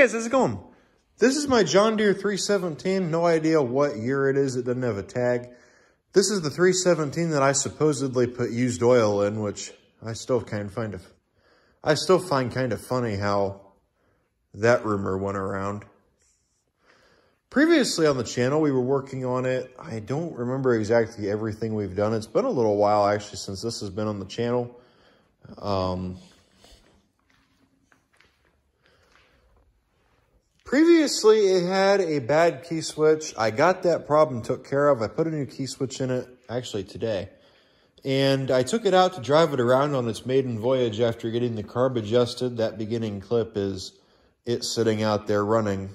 guys, how's it going? This is my John Deere 317. No idea what year it is. It doesn't have a tag. This is the 317 that I supposedly put used oil in, which I still find kind of funny how that rumor went around. Previously on the channel, we were working on it. I don't remember exactly everything we've done. It's been a little while, actually, since this has been on the channel. Previously, it had a bad key switch. I got that problem took care of. I put a new key switch in it, actually today. And I took it out to drive it around on its maiden voyage after getting the carb adjusted. That beginning clip is it sitting out there running.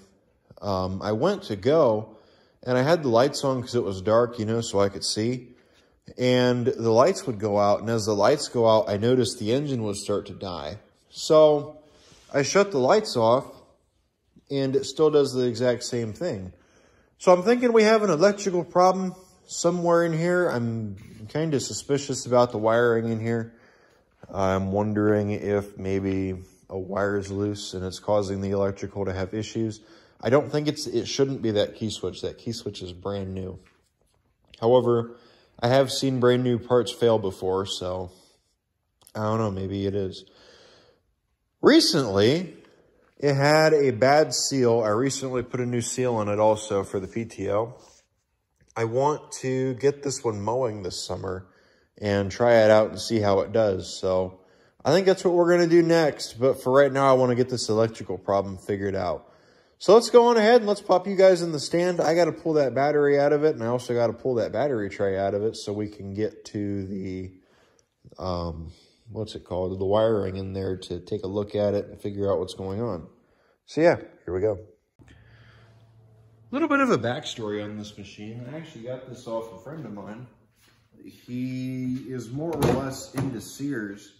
I went to go, and I had the lights on because it was dark, you know, so I could see. And the lights would go out, and as the lights go out, I noticed the engine would start to die. So I shut the lights off, and it still does the exact same thing. So I'm thinking we have an electrical problem somewhere in here. I'm kind of suspicious about the wiring in here. I'm wondering if maybe a wire is loose and it's causing the electrical to have issues. I don't think it shouldn't be that key switch. That key switch is brand new. However, I have seen brand new parts fail before, so I don't know, maybe it is. Recently, it had a bad seal. I recently put a new seal on it also for the PTO. I want to get this one mowing this summer and try it out and see how it does. So I think that's what we're going to do next. But for right now, I want to get this electrical problem figured out. So let's go on ahead and let's pop you guys in the stand. I got to pull that battery out of it, and I also got to pull that battery tray out of it so we can get to the, what's it called, the wiring in there to take a look at it and figure out what's going on. So yeah, here we go. A little bit of a backstory on this machine. I actually got this off a friend of mine. He is more or less into Sears.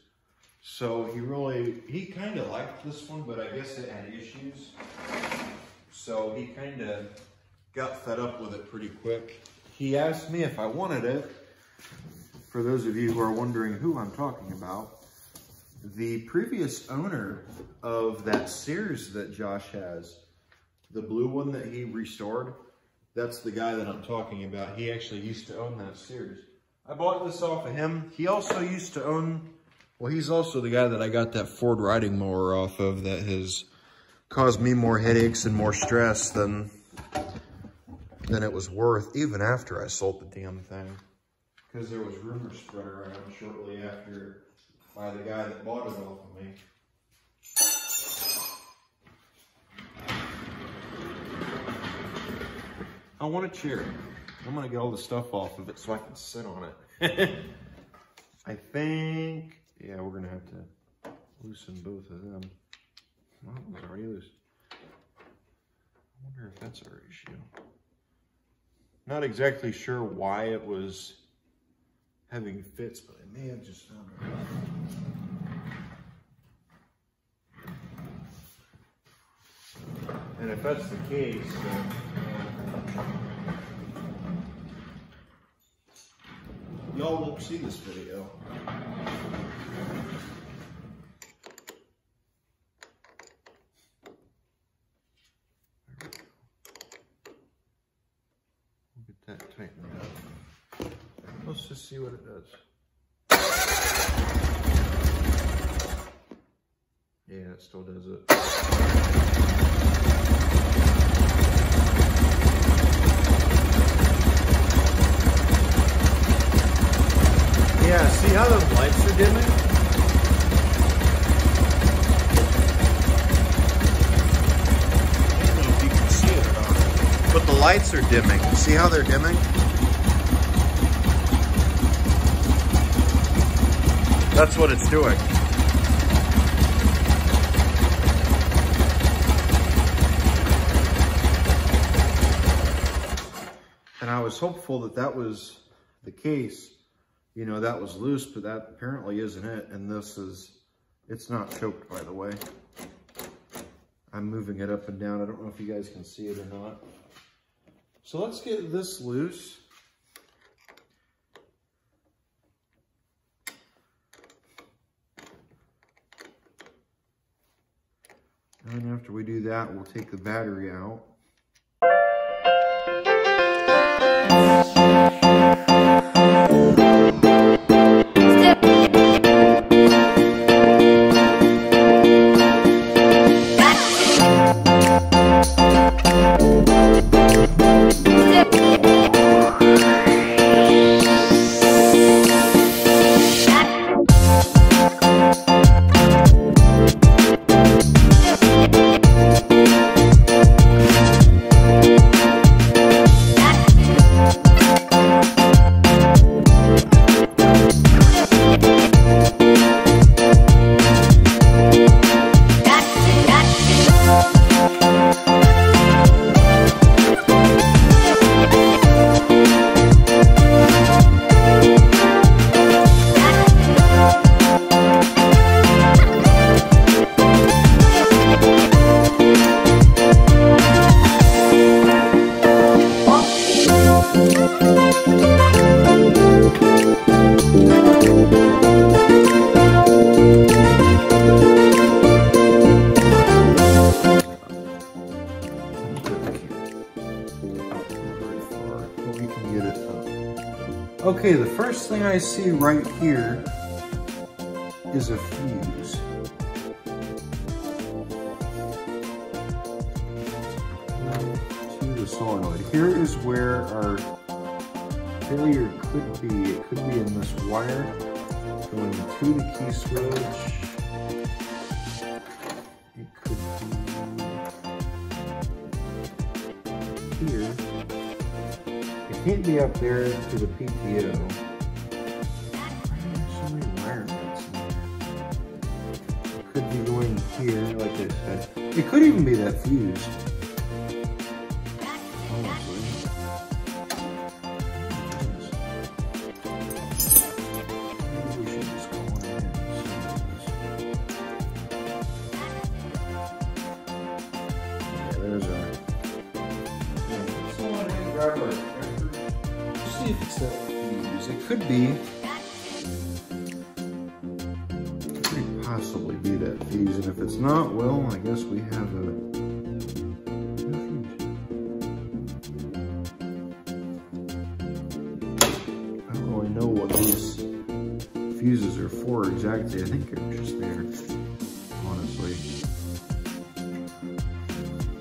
So he kind of liked this one, but I guess it had issues. So he kind of got fed up with it pretty quick. He asked me if I wanted it. For those of you who are wondering who I'm talking about, the previous owner of that Sears that Josh has, the blue one that he restored, that's the guy that I'm talking about. He actually used to own that Sears. I bought this off of him. He also used to own, well, he's also the guy that I got that Ford riding mower off of that has caused me more headaches and more stress than it was worth, even after I sold the damn thing. Because there was rumors spread around shortly after by the guy that bought it off of me. I want a chair. I'm going to get all the stuff off of it so I can sit on it. I think, yeah, we're going to have to loosen both of them. Well, it was already loose. I wonder if that's our issue. Not exactly sure why it was having fits, but I may have just found it. And if that's the case, y'all won't see this video. We'll get that tightened up. Let's just see what it does. Yeah, it still does it. Yeah, see how those lights are dimming? I don't know if you can see it or not, but the lights are dimming. See how they're dimming? That's what it's doing. And I was hopeful that that was the case. You know, that was loose, but that apparently isn't it. And this is, it's not choked, by the way. I'm moving it up and down. I don't know if you guys can see it or not. So let's get this loose. And after we do that, we'll take the battery out. Okay, the first thing I see right here is a fuse. To the solenoid. Here is where our failure could be. It could be in this wire going to the key switch. It could be here. It can't be up there to the PTO. So many wire nuts in there. It could be going here, like I said. It could even be that fuse. Honestly. Maybe we should just go on ahead and see. Yeah, there's a... See if it's that fuse. It could be. Could possibly be that fuse, and if it's not, well, I guess we have a fuse. I don't really know what these fuses are for exactly. I think they're just there, honestly.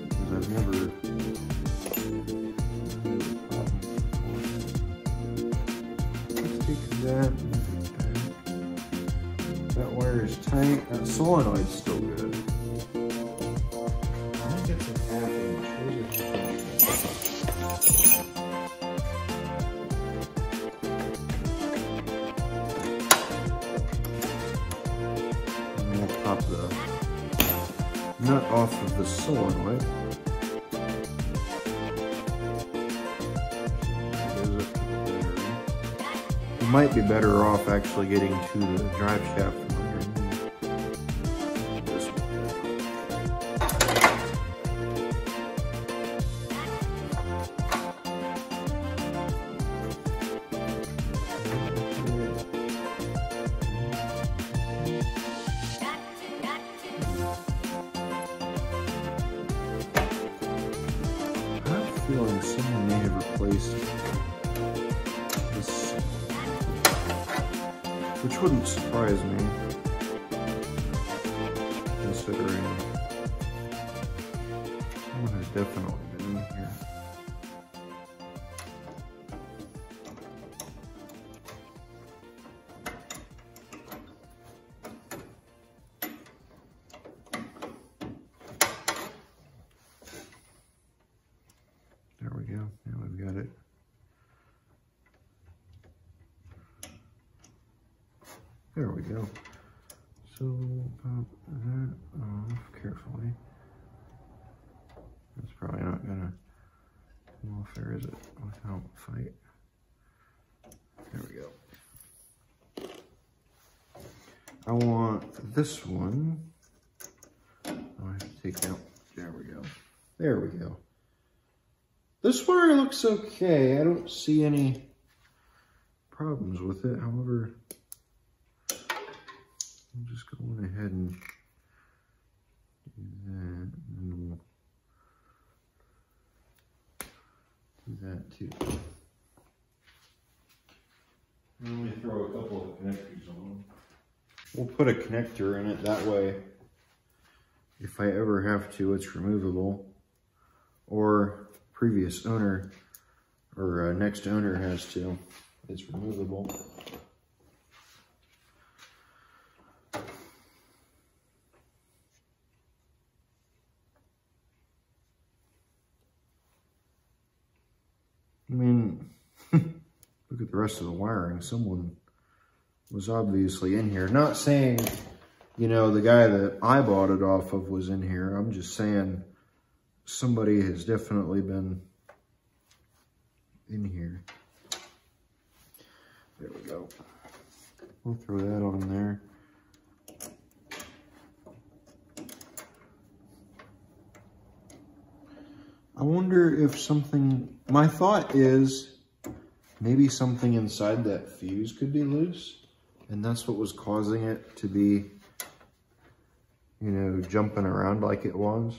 Because I've never that wire is tight. That solenoid's still good. I think it's a 1/2 inch. And we'll pop the nut off of the solenoid. Might be better off actually getting to the drive shaft from underneath. This one. I have a feeling someone may have replaced this, which wouldn't surprise me, considering someone has definitely been in here. There we go. Now we've got it. There we go. So pop that off carefully. It's probably not gonna come off there, is it? Without fight. There we go. I want this one. Oh, I have to take out. There we go. There we go. This wire looks okay. I don't see any problems with it. However, I'm just going ahead and And we'll do that too. Let me throw a couple of connectors on. We'll put a connector in it, that way if I ever have to, it's removable. Or previous owner or next owner has to, it's removable. I mean, look at the rest of the wiring. Someone was obviously in here. Not saying, you know, the guy that I bought it off of was in here. I'm just saying somebody has definitely been in here. There we go. We'll throw that on there. I wonder if something, my thought is maybe something inside that fuse could be loose, and that's what was causing it to be, you know, jumping around like it was.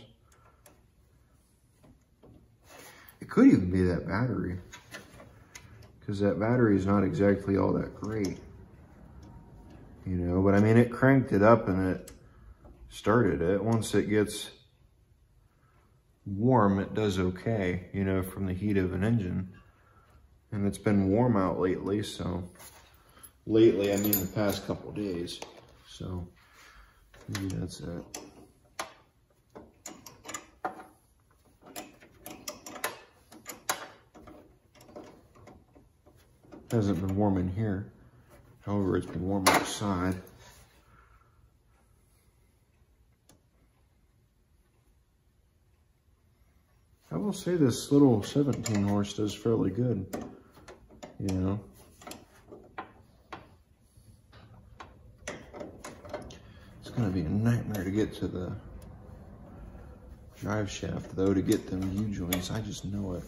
It could even be that battery, because that battery is not exactly all that great, you know, but I mean, it cranked it up and it started it. Once it gets warm, it does okay, you know, from the heat of an engine. And it's been warm out lately, so lately I mean the past couple days, so maybe that's it. Hasn't been warm in here, however it's been warm outside. I will say this little 17 horse does fairly good, you know. It's gonna be a nightmare to get to the drive shaft though, to get them U-joints. I just know it.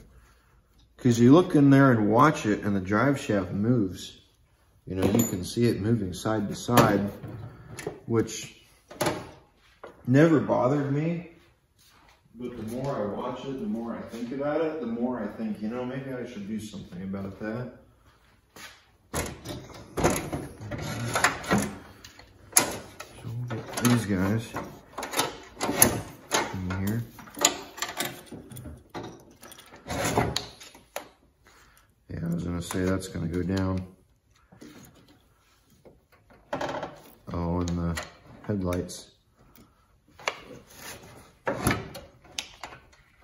Because you look in there and watch it and the drive shaft moves. You know, you can see it moving side to side, which never bothered me. But the more I watch it, the more I think about it, the more I think, you know, maybe I should do something about that. So we'll get these guys in here. Yeah, I was gonna say that's gonna go down. Oh, and the headlights.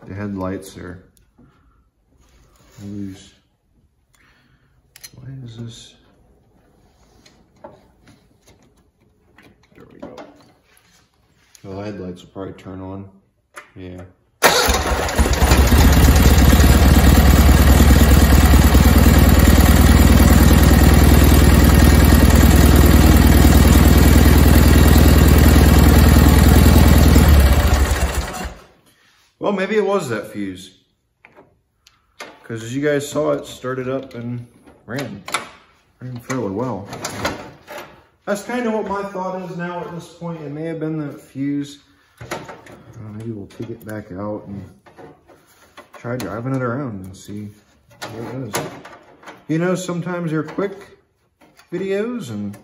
The headlights are loose. Why is this? There we go. The headlights will probably turn on. Yeah. Well, maybe it was that fuse, because as you guys saw, it started up and ran fairly well. That's kind of what my thought is now at this point. It may have been that fuse. Maybe we'll take it back out and try driving it around and see what it does. You know, sometimes they're quick videos, and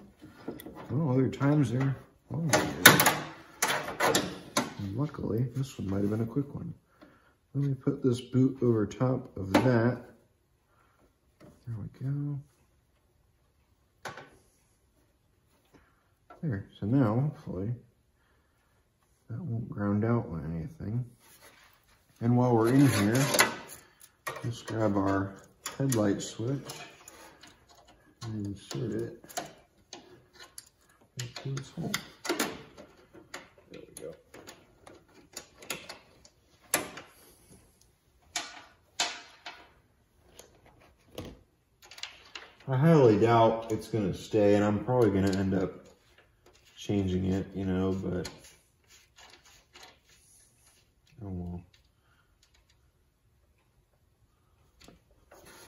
well, other times they're long videos. Luckily, this one might have been a quick one. Let me put this boot over top of that. There we go. There, so now, hopefully, that won't ground out with anything. And while we're in here, let's grab our headlight switch and insert it into this hole. There we go. I highly doubt it's going to stay, and I'm probably going to end up changing it, you know, but oh well.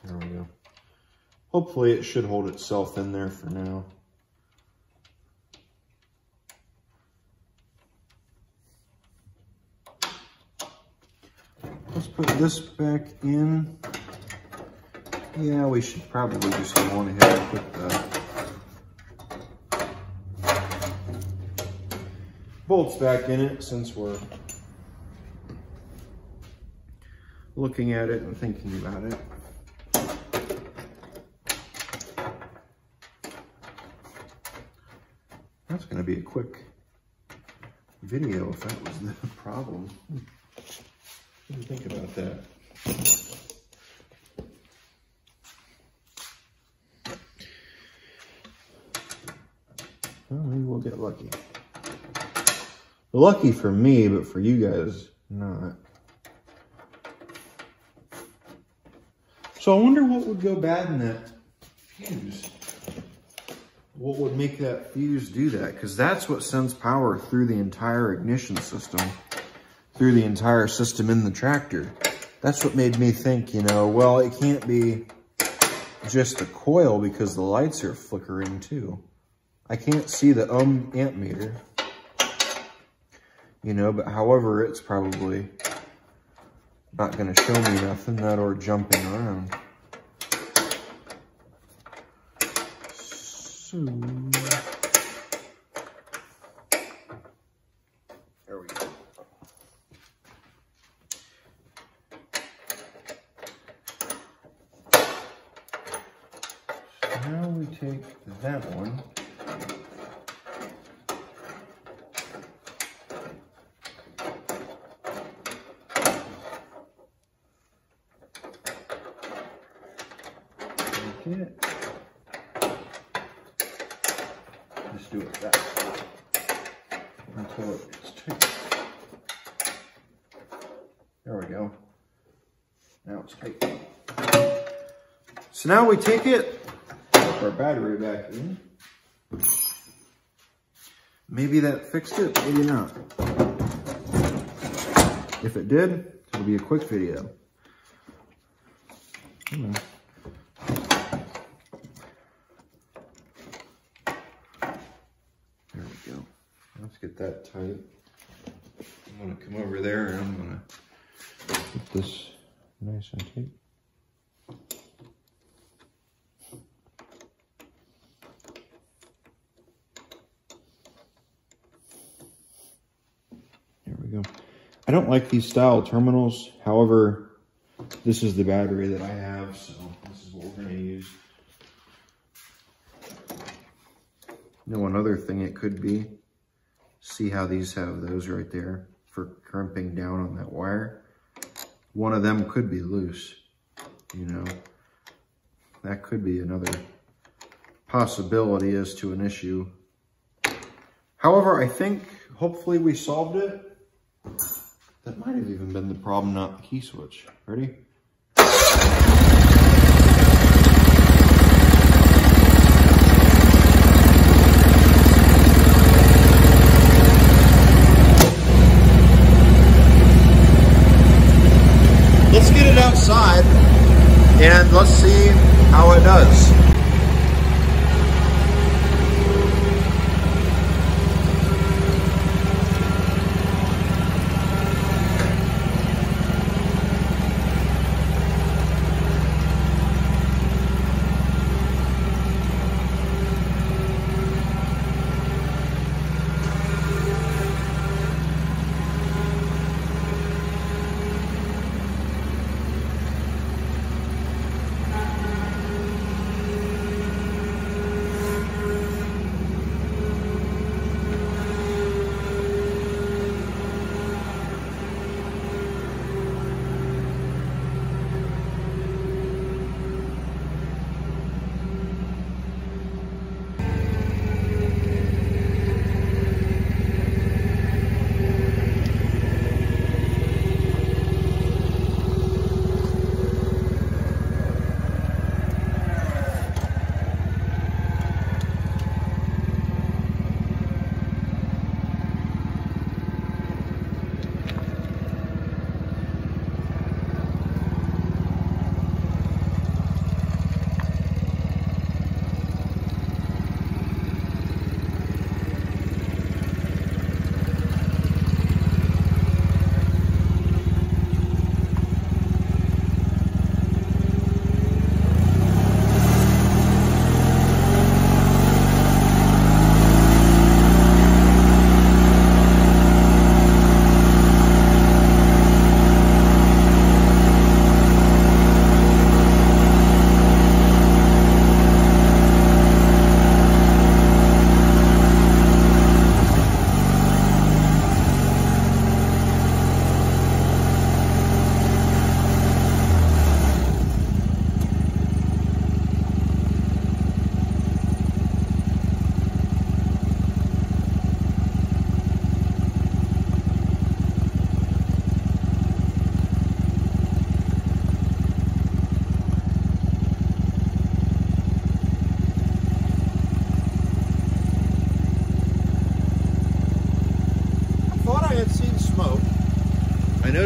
There we go. Hopefully it should hold itself in there for now. put this back in. Yeah, we should probably just go on ahead and put the bolts back in it since we're looking at it and thinking about it. That's going to be a quick video if that was the problem. What do you think about that? Well, maybe we'll get lucky. Lucky for me, but for you guys, not. So I wonder what would go bad in that fuse. What would make that fuse do that? Because that's what sends power through the entire ignition system, through the entire system in the tractor. That's what made me think, you know, well, it can't be just the coil because the lights are flickering too. I can't see the amp meter, you know, but however, it's probably not going to show me nothing, that or jumping around. So, there we go. So now we take that one. It. Just do it that way until it gets tight. There we go. Now it's tight. So now we take it, put our battery back in. Maybe that fixed it, maybe not. If it did, it'll be a quick video. Let's get that tight. I'm going to come over there and I'm going to put this nice and tight. There we go. I don't like these style terminals. However, this is the battery that I have, so this is what we're going to use. You know, one other thing it could be, see how these have those right there for crimping down on that wire. One of them could be loose, you know. That could be another possibility as to an issue. However, I think hopefully we solved it. That might have even been the problem, not the key switch. Ready? Let's get it outside and let's see how it does.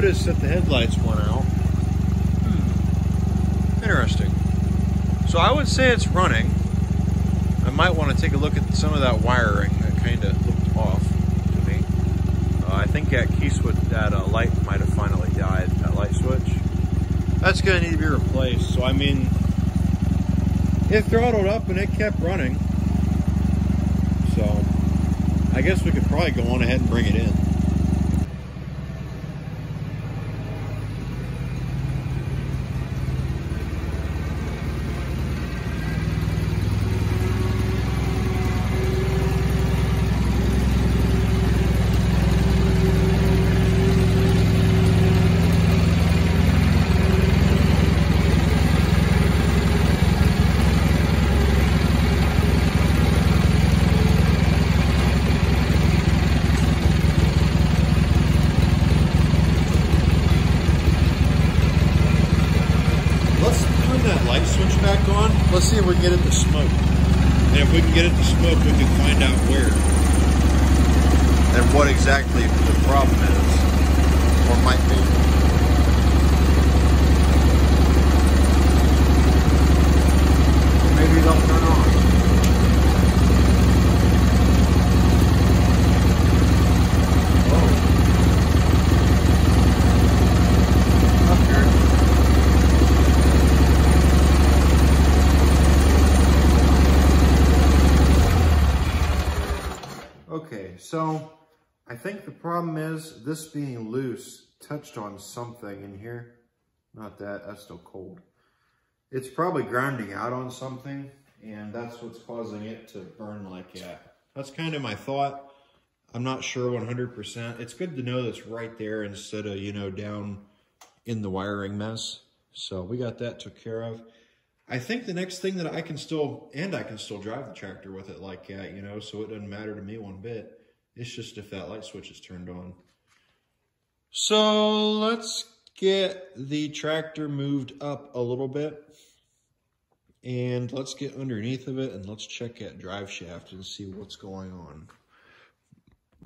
noticed that the headlights went out. Interesting. So I would say it's running. I might want to take a look at some of that wiring that kind of looked off to me. I think at Keyswood that light might have finally died, that light switch. That's going to need to be replaced. So I mean, it throttled up and it kept running. So I guess we could probably go on ahead and bring it in. Let's see if we can get it to smoke. And if we can get it to smoke, we can find out where. And what exactly the problem is. Or might be. Maybe they'll turn on. Okay, so I think the problem is this being loose touched on something in here. Not that, that's still cold. It's probably grinding out on something, and that's what's causing it to burn like that. That's kind of my thought. I'm not sure 100%. It's good to know that's right there instead of, you know, down in the wiring mess. So we got that took care of. I think the next thing that I can still drive the tractor with it like that, you know, so it doesn't matter to me one bit. It's just if that light switch is turned on. So let's get the tractor moved up a little bit. And let's get underneath of it and let's check that drive shaft and see what's going on.